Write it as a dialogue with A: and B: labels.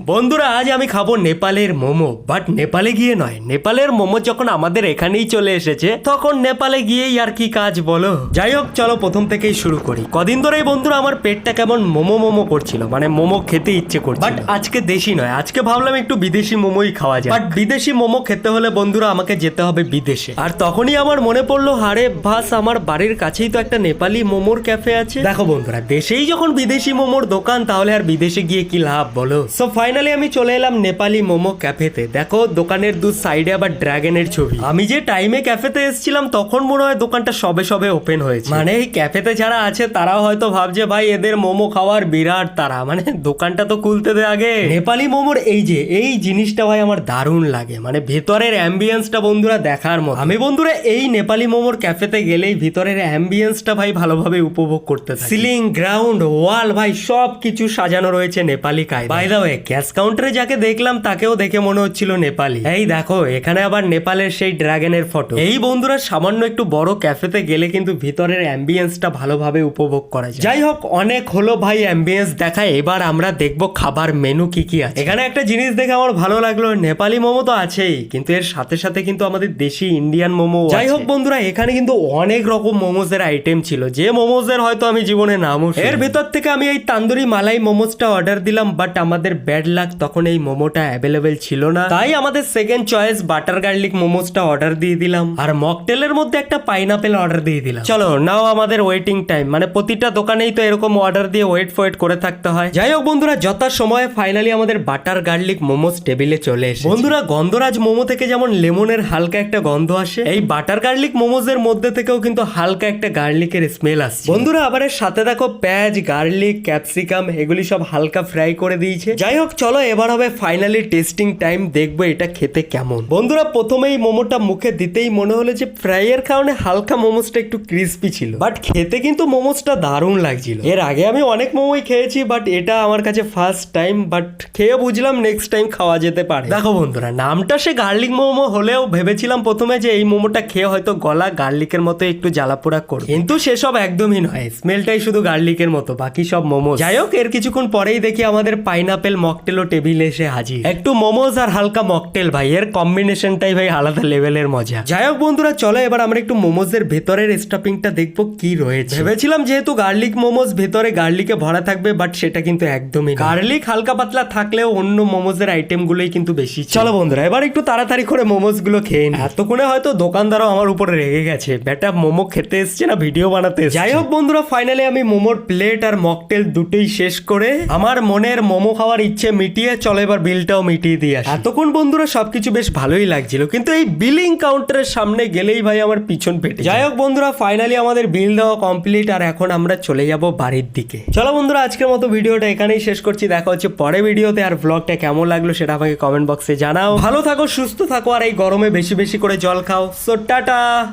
A: বন্ধুরা আজ আমি খাবো নেপালের মোমো, বাট নেপালে গিয়ে নয়। নেপালের মোমো যখন আমাদের এখানেই চলে এসেছে তখন নেপালে গিয়েই আর কি কাজ বলো। যাই হোক চলো প্রথম থেকেই শুরু করি। কদিন ধরেই বন্ধুরা আমার পেটটা কেমন মোমো মোমো করছিল, মানে মোমো খেতে ইচ্ছে করছিল। বাট আজকে দেশি নয়, আজকে ভাবলাম একটু বিদেশি মোমোই খাওয়া যায়। বাট বিদেশি মোমো খেতে হলে বন্ধুরা আমাকে যেতে হবে বিদেশে। আর তখনই আমার মনে পড়লো, হারে ভাস, আমার বাড়ির কাছেই তো একটা নেপালি মোমোর ক্যাফে আছে। দেখো বন্ধুরা, দেশেই যখন বিদেশি মোমোর দোকান, তাহলে আর বিদেশে গিয়ে কি লাভ বলো। সো ফাইনালি আমি চলে এলাম নেপালি মোমো ক্যাফেতে। দেখো দোকানের দু সাইডে আবার ড্রাগনের ছবি। আমি যে টাইমে ক্যাফেতে এসেছিলাম তখন মনে হয় দোকানটা সবে সবে ওপেন হয়েছে। মানে এই ক্যাফেতে যারা আছে তারাও হয়তো ভাবছে ভাই এদের মোমো খাওয়ার বিরাট তারা, মানে দোকানটা তো খুলতে দে আগে। নেপালি মোমোর এই জিনিসটা ভাই আমার দারুণ লাগে, মানে ভেতরের অ্যাম্বিয়েন্সটা বন্ধুরা দেখার মতো। আমি বন্ধুরা এই নেপালি মোমোর ক্যাফেতে গেলেই ভিতরের অ্যাম্বিয়েন্সটা ভাই ভালোভাবে উপভোগ করতে থাকি। সিলিং, গ্রাউন্ড, ওয়াল ভাই সব কিছু সাজানো রয়েছে নেপালি কায়দায়। বাই দ্য ওয়ে, ক্যাশ কাউন্টারে যাকে দেখলাম তাকেও দেখে মনে হচ্ছিল নেপালি। এই দেখো এখানে আবার নেপালের সেই ড্রাগনের ফটো। এই বন্ধুরা সামান্য একটু বড় ক্যাফেতে গেলে কিন্তু ভিতরের অ্যাম্বিয়েন্সটা ভালোভাবে উপভোগ করা যায়। যাই হোক অনেক হলো ভাই অ্যাম্বিয়েন্স দেখা, এবার আমরা দেখবো খাবার মেনু কি কি আছে। এখানে একটা জিনিস দেখে আমার ভালো লাগলো, নেপালি মোমো তো আছেই, কিন্তু এর সাথে সাথে কিন্তু আমাদের দেশি ইন্ডিয়ান মোমো। যাই হোক বন্ধুরা, এখানে কিন্তু অনেক রকম মোমোজের আইটেম ছিল, যে মোমোজের হয়তো আমি জীবনে নামও। এর ভেতর থেকে আমি এই তান্দুরি মালাই মোমোজটা অর্ডার দিলাম, বাট আমাদের ব্যাড লাক, তখন এই মোমোটা অ্যাভেলেবেল ছিল না। তাই আমাদের সেকেন্ড চয়েস বাটার গার্লিক মোমোজটা অর্ডার দিয়ে দিলাম, আর মকটেলের মধ্যে একটা পাইনাপেল অর্ডার দিয়ে দিলাম। চলো নাও আমাদের ওয়েটিং টাইম, মানে প্রতিটা দোকানেই তো এরকম অর্ডার দিয়ে ওয়েট করে থাকতে হয়। যাই হোক বন্ধুরা, যথা সময়ে ফাইনালি আমাদের বাটার গার্লিক মোমোজ টেবিলে চলে এসেছে। বন্ধুরা গন্ধরাজ মোমো থেকে যেমন লেমনের হালকা একটা গন্ধ আসে, এই বাটার গার্লিক মোমোজের মধ্যে থেকেও কিন্তু হালকা একটা গার্লিকের স্মেল আসছে। বন্ধুরা আবার এর সাথে দেখো পেঁয়াজ, গার্লিক, ক্যাপসিকাম এগুলি সব হালকা ফ্রাই করে দিয়েছে। যাই হোক চলো এবার হবে ফাইনালি টেস্টিং টাইম, দেখবো এটা খেতে কেমন। বন্ধুরা প্রথমেই মোমোটা মুখে দিতেই মনে হলো যে ফ্রাই এর কারণে হালকা মোমোসটা একটু ক্রিস্পি ছিল, বাট খেতে কিন্তু মোমোসটা দারুণ লাগছিল। এর আগে আমি অনেক মোমোই খেয়েছি, বাট এটা আমার কাছে ফার্স্ট টাইম, বাট খেয়ে বুঝলাম নেক্সট টাইম খাওয়া যেতে পারে। দেখো বন্ধুরা, নামটা সে গার্লিক মোমো হলেও ভেবেছিলাম প্রথমে যে এই মোমোটা খেয়ে হয়তো গলা গার্লিকের মতো একটু জ্বালাপোড়া করবে, কিন্তু সেসব একদমই নয়, স্মেলটাই শুধু গার্লিকের মতো, বাকি সব মোমো। যাই হোক এর কিছুক্ষণ পরেই দেখি আমাদের পাইনাপেল মকটেলও টেবিলে এসে হাজির। একটু মোমোজ আর হালকা মকটেল, ভাই এর কম্বিনেশনটাই ভাই আলাদা লেভেলের মজা। যাই হোক বন্ধুরা চলো এবার আমরা একটু মোমোজের ভেতরের স্টাফিংটা দেখবো কি রয়েছে। ভেবেছিলাম যেহেতু গার্লিক মোমোজ ভেতরে গার্লিকে ভরা থাকবে, বাট সেটা কিন্তু একদমই না। গার্লিক হালকা পাতলা থাকলেও অন্য মোমোজের আইটেম গুলোই কিন্তু বেশি। চলো বন্ধুরা এবার একটু তাড়াতাড়ি করে মোমোজ গুলো খেয়ে নি। এতক্ষণে হয়তো দোকানদারও আমার উপরে রেগে গেছে, বেটা মোমো খেতে এসছে না ভিডিও বানাতে এসছে। যাই হোক বন্ধুরা ফাইনালি আমি মোমোর প্লেট আর মকটেল দুটোই শেষ করে আমার মনের মোমো খাওয়ার ইচ্ছে মিটিয়ে চলো এবার বিলটাও মিটিয়ে দিয়ে আসি। এতক্ষণ বন্ধুরা সবকিছু বেশ ভালোই লাগছিল, কিন্তু এই বিলিং কাউন্টারের সামনে গেলেই ভাই আমার পিছন ফেটে। যাই হোক বন্ধুরা ফাইনালি আমাদের বিল দেওয়া কমপ্লিট, আর এখন আমরা চলে যাব বাড়ির দিকে। চলো বন্ধুরা আজকের মতো ভিডিওটা এখানেই শেষ করছি, দেখা হচ্ছে পরে ভিডিওতে। আর ব্লগটা কেমন লাগলো সেটা আমাকে কমেন্ট বক্সে জানাও। ভালো থাকো, সুস্থ থাকো, আর এই গরমে বেশি বেশি করে জল খাও। So tata.